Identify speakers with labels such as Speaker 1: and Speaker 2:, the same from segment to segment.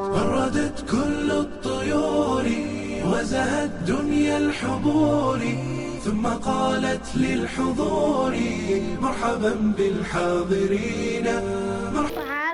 Speaker 1: غردت كل الطيور وزهت دنيا الحضور ثم قالت للحضور مرحبا بالحاضرين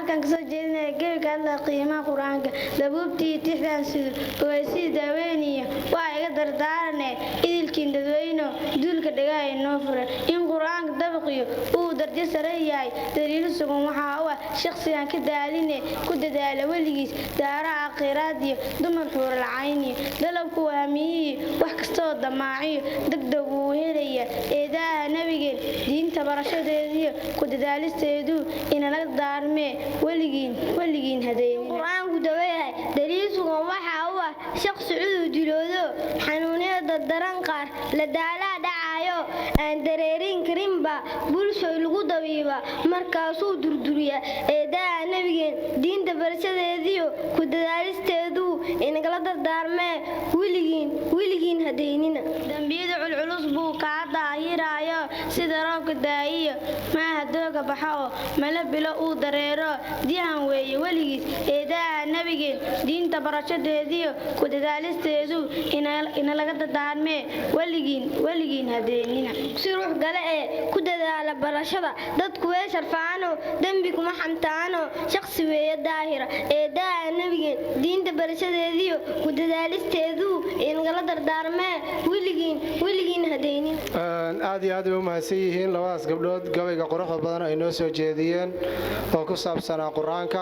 Speaker 2: halkan ka soo jeedinaya geelka alla qiimaha quraanka dabuubtii tixdan sida way daaweynaya waa iga dardaarane idilkiin dadweyno duulka dhagaay noo furan in quraanka dabaqiyo uu darjo sare yahay daliil sugan waxa uu shakhsiyan ka daaline ku dadaala waligiis daara aakhiraadiyo dumar xuur lacayni dalabku waamiyi wax kasto damaaciyo degdeg uu helaya eedaha nabigeen diinta barashadeediyo ku dadaalisteedu in la daarme waligiin hadeeyay quraanku daweeyay daliil sugan waxa uu shakhsi uu diloodo xanuunada daran qaar la daala dhacayo aan dareerin karinba bulsho lagu dabiiba markaasuu durduriya eedaha nabigeen diinta barashadeediyo ku dadaalisteedu in la dardaarme waligiin hadeynina dambiyada culculus buu ka daahirayo sida roobka daayiyo ma hadooga baxo mala bilo uu dareero dihan weeye waligiis eedaha nabigeen diinta barashadeediyo ku dadaalisteedu in laga dardaarme waligiin hadeynina si ruux gale ee ku dadaala barashada dadku way sharfaano dambi kuma xamtaano shakhsi weeye daahira eedaha nabigeen diinta barashadeediyo ku dadaalisteedu in laga dardaarme waligiin hadeynina
Speaker 3: aad iyo aad u mahadsan yihiin labadaas gabdhood gabayga quruxda badan ay noo soo jeediyeen oo ku saabsanaa quraanka.